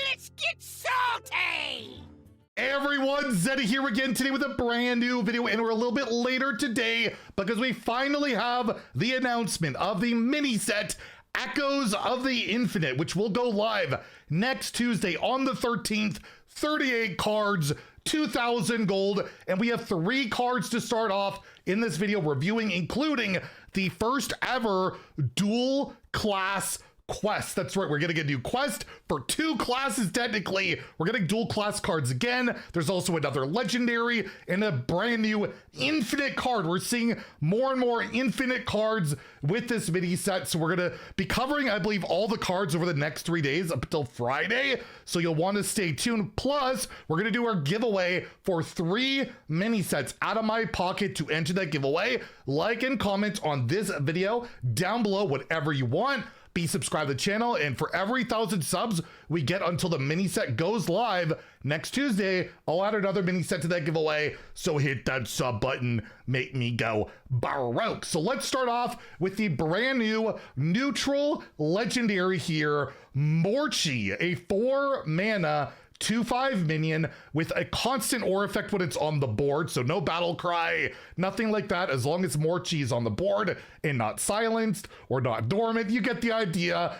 Let's get salty! Hey everyone, Zeddy here again today with a brand new video, and we're a little bit later today because we finally have the announcement of the mini set Echoes of the Infinite, which will go live next Tuesday on the 13th. 38 cards, 2,000 gold, and we have 3 cards to start off in this video reviewing, including the first ever dual class quest. That's right, we're getting a new quest for 2 classes technically. We're getting dual class cards again. There's also another legendary and a brand new infinite card. We're seeing more and more infinite cards with this mini set. So we're gonna be covering, I believe, all the cards over the next 3 days up until Friday. So you'll want to stay tuned. Plus, we're gonna do our giveaway for 3 mini sets out of my pocket. To enter that giveaway, like and comment on this video down below, whatever you want. Be subscribed to the channel, and for every 1,000 subs we get until the mini set goes live next Tuesday, I'll add another mini set to that giveaway. So hit that sub button, make me go baroque. So let's start off with the brand new neutral legendary here, Morchie, a 4 mana 2/5 minion with a constant aura effect when it's on the board. So no battle cry, nothing like that. As long as Morchie is on the board and not silenced or not dormant, you get the idea.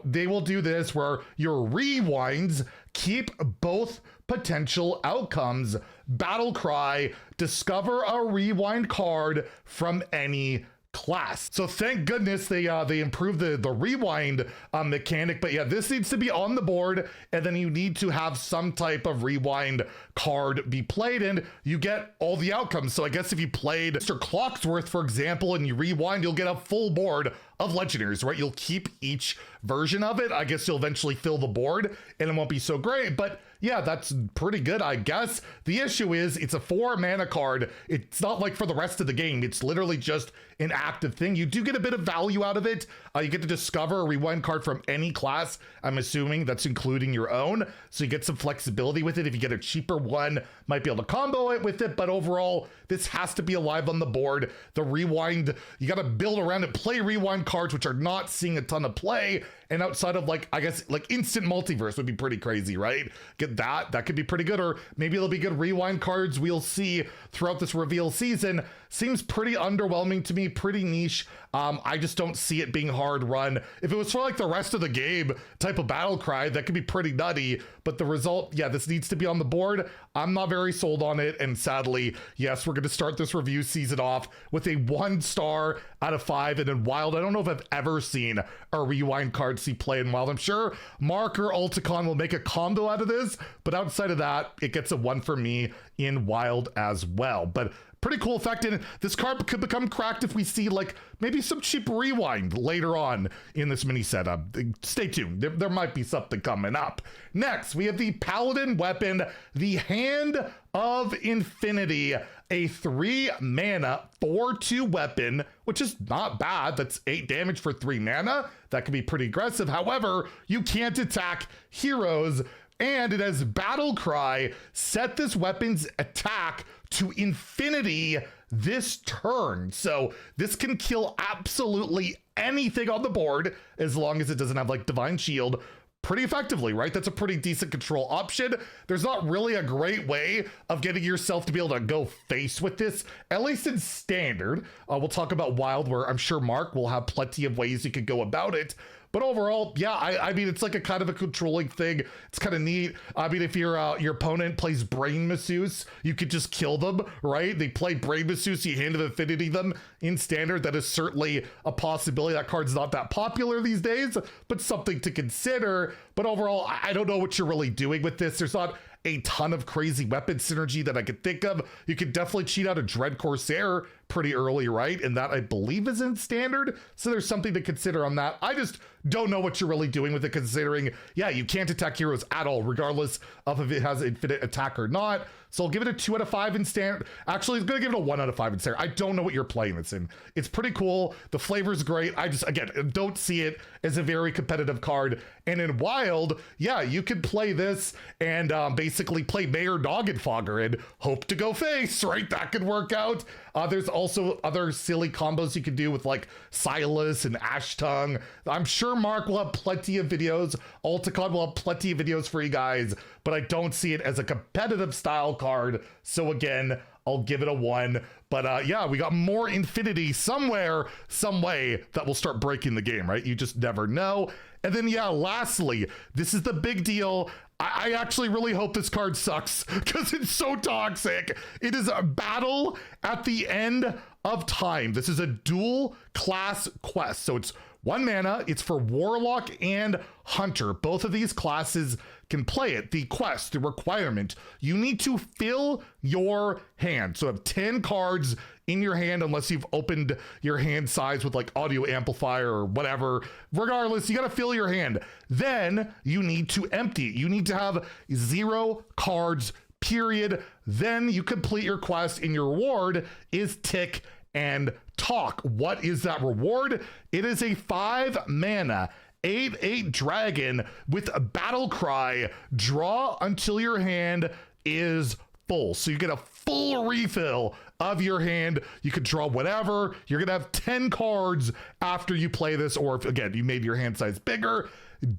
They will do this where your rewinds keep both potential outcomes. Battle cry, discover a rewind card from any class. So thank goodness they improved the rewind mechanic. But yeah, this needs to be on the board, and then you need to have some type of rewind card be played, and you get all the outcomes. So I guess if you played Mr. Clocksworth, for example, and you rewind, you'll get a full board of legendaries, right? You'll keep each version of it. I guess you'll eventually fill the board and it won't be so great, but yeah, that's pretty good, I guess. The issue is it's a 4 mana card. It's not like for the rest of the game. It's literally just an active thing. You do get a bit of value out of it. You get to discover a rewind card from any class. I'm assuming that's including your own. So you get some flexibility with it. If you get a cheaper one, might be able to combo it with it. But overall, this has to be alive on the board. The rewind, you got to build around it, play rewind cards, which are not seeing a ton of play. And outside of, like, I guess, like instant multiverse would be pretty crazy, right? Get that could be pretty good. Or maybe it'll be good rewind cards we'll see throughout this reveal season. Seems pretty underwhelming to me, pretty niche. I just don't see it being hard run. If it was for like the rest of the game type of battle cry, that could be pretty nutty. But the result, yeah, this needs to be on the board. I'm not very sold on it. And sadly, yes, we're going to start this review season off with a 1 star out of 5. And in Wild, I don't know if I've ever seen a rewind card see play in Wild. I'm sure Mark or Ulticon will make a combo out of this, but outside of that, it gets a 1 for me in Wild as well. But pretty cool effect, and this card could become cracked if we see like maybe some cheap rewind later on in this mini setup. Stay tuned, there might be something coming up. Next, we have the Paladin weapon, the Hand of Infinity, a 3 mana 4/2 weapon, which is not bad. That's 8 damage for 3 mana. That could be pretty aggressive. However, you can't attack heroes, and it has Battle Cry. Set this weapon's attack to infinity this turn. So this can kill absolutely anything on the board as long as it doesn't have like Divine Shield pretty effectively, right? That's a pretty decent control option. There's not really a great way of getting yourself to be able to go face with this, at least in standard. We'll talk about Wild, where I'm sure Mark will have plenty of ways you could go about it. But overall, yeah, I mean, it's like a kind of a controlling thing. It's kind of neat. I mean, if your opponent plays Brain Masseuse, you could just kill them, right? They play Brain Masseuse, you Hand of Infinity them in standard. That is certainly a possibility. That card's not that popular these days, but something to consider. But overall, I don't know what you're really doing with this. There's not a ton of crazy weapon synergy that I could think of. You could definitely cheat out a Dread Corsair pretty early, right? And that, I believe, is in standard. So there's something to consider on that. I just don't know what you're really doing with it, considering, yeah, you can't attack heroes at all, regardless of if it has infinite attack or not. So I'll give it a 2 out of 5 in standard. Actually, I'm gonna give it a 1 out of 5 in standard. I don't know what you're playing this in. It's pretty cool. The flavor's great. I just, again, don't see it as a very competitive card. And in Wild, yeah, you could play this and basically play Mayor Noggenfogger and hope to go face, right? That could work out. There's also other silly combos you could do with like Silas and Ashtung. I'm sure Mark will have plenty of videos. Alticon will have plenty of videos for you guys, but I don't see it as a competitive style card. So again, I'll give it a 1. But yeah, we got more Infinity somewhere, some way that will start breaking the game, right? You just never know. And then yeah, lastly, this is the big deal. I actually really hope this card sucks because it's so toxic. It is a battle at the end of time. This is a dual class quest. So it's 1 mana. It's for Warlock and Hunter. Both of these classes can play it. The quest, the requirement, you need to fill your hand. So have 10 cards in your hand, unless you've opened your hand size with like audio amplifier or whatever. Regardless, you got to fill your hand. Then you need to empty it. You need to have 0 cards, period. Then you complete your quest, and your reward is Tick and Talk. What is that reward? It is a 5 mana 8/8 dragon with a battle cry. Draw until your hand is full. So you get a full refill of your hand. You could draw whatever. You're gonna have 10 cards after you play this, or if again you made your hand size bigger.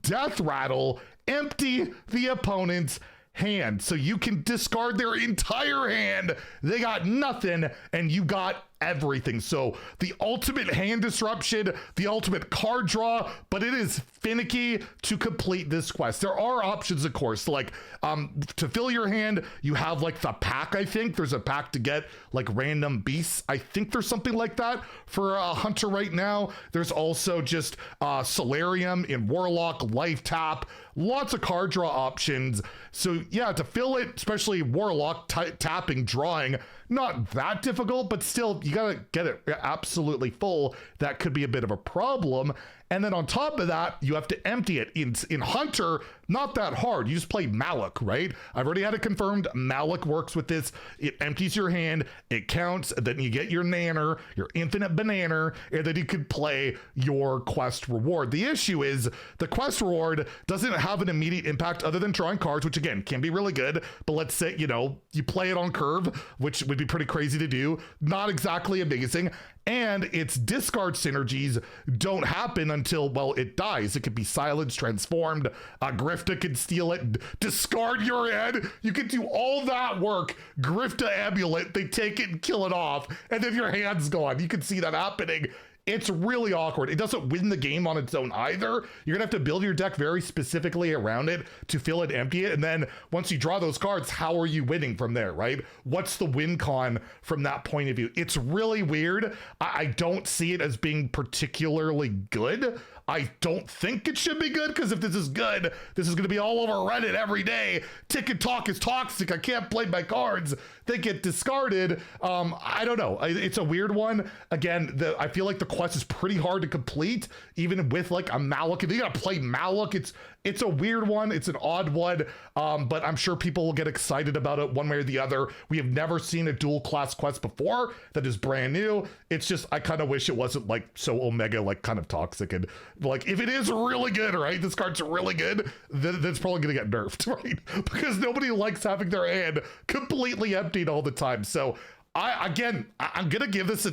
Death Rattle, empty the opponent's hand. So you can discard their entire hand. They got nothing and you got everything. So the ultimate hand disruption, the ultimate card draw, but it is finicky to complete this quest. There are options, of course, like to fill your hand, you have like the pack. I think there's a pack to get like random beasts. I think there's something like that for a Hunter right now. There's also just Solarium in Warlock, Life Tap, lots of card draw options. So yeah, to fill it, especially Warlock, tapping, drawing, not that difficult, but still you gotta get it absolutely full. That could be a bit of a problem. And then on top of that, you have to empty it. In Hunter, not that hard. You just play Malak, right? I've already had it confirmed. Malak works with this. It empties your hand, it counts, and then you get your nanner, your infinite banana, and then you could play your quest reward. The issue is the quest reward doesn't have an immediate impact other than drawing cards, which again, can be really good. But let's say, you know, you play it on curve, which would be pretty crazy to do. Not exactly amazing. And its discard synergies don't happen until, well, it dies. It could be silenced, transformed. Grifta could steal it, discard your head. You can do all that work. Grifta Amulet, they take it and kill it off. And then your hand's gone. You can see that happening. It's really awkward. It doesn't win the game on its own either. You're gonna have to build your deck very specifically around it to fill it, empty it. And then once you draw those cards, how are you winning from there, right? What's the win con from that point of view? It's really weird. I don't see it as being particularly good. I don't think it should be good, because if this is good, this is going to be all over Reddit every day. Tick and Talk is toxic. I can't play my cards. They get discarded. I don't know. It's a weird one. Again, I feel like the quest is pretty hard to complete, even with like a Malak. If you got to play Malak, it's a weird one. It's an odd one, but I'm sure people will get excited about it one way or the other. We have never seen a dual class quest before that is brand new. It's just, I kind of wish it wasn't like so Omega, like kind of toxic. And like, if it is really good, right, this card's really good, then it's probably going to get nerfed, right? Because nobody likes having their hand completely emptied all the time. So I'm going to give this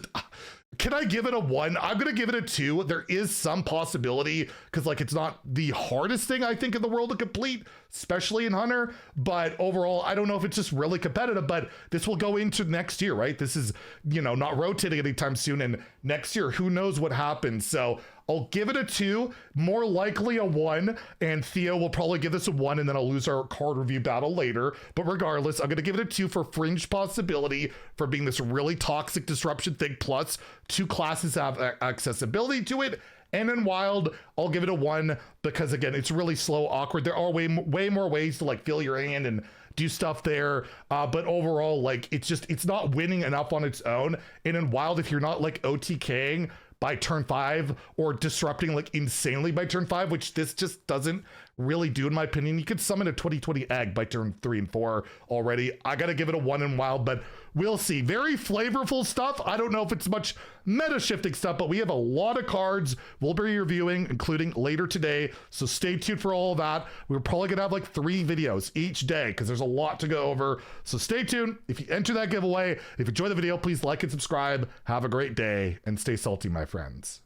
can I give it a 1? I'm going to give it a 2. There is some possibility, because like it's not the hardest thing I think in the world to complete, especially in Hunter. But overall, I don't know if it's just really competitive, but this will go into next year, right? This is, you know, not rotating anytime soon. And next year, who knows what happens. So I'll give it a 2, more likely a 1, and Theo will probably give this a 1, and then I'll lose our card review battle later. But regardless, I'm going to give it a 2 for fringe possibility, for being this really toxic disruption thing, plus 2 classes have accessibility to it. And in Wild, I'll give it a 1, because again, it's really slow, awkward. There are way more ways to like fill your hand and do stuff there, but overall, like it's not winning enough on its own. And in Wild, if you're not like OTKing by turn 5 or disrupting like insanely by turn 5, which this just doesn't really do, in my opinion. You could summon a 2020 egg by turn 3 and 4 already. I gotta give it a 1 in wild, but we'll see. Very flavorful stuff. I don't know if it's much meta shifting stuff, but we have a lot of cards we'll be reviewing, including later today. So stay tuned for all of that. We're probably gonna have like 3 videos each day because there's a lot to go over. So stay tuned. If you enter that giveaway, if you enjoy the video, please like and subscribe. Have a great day and stay salty, my friends.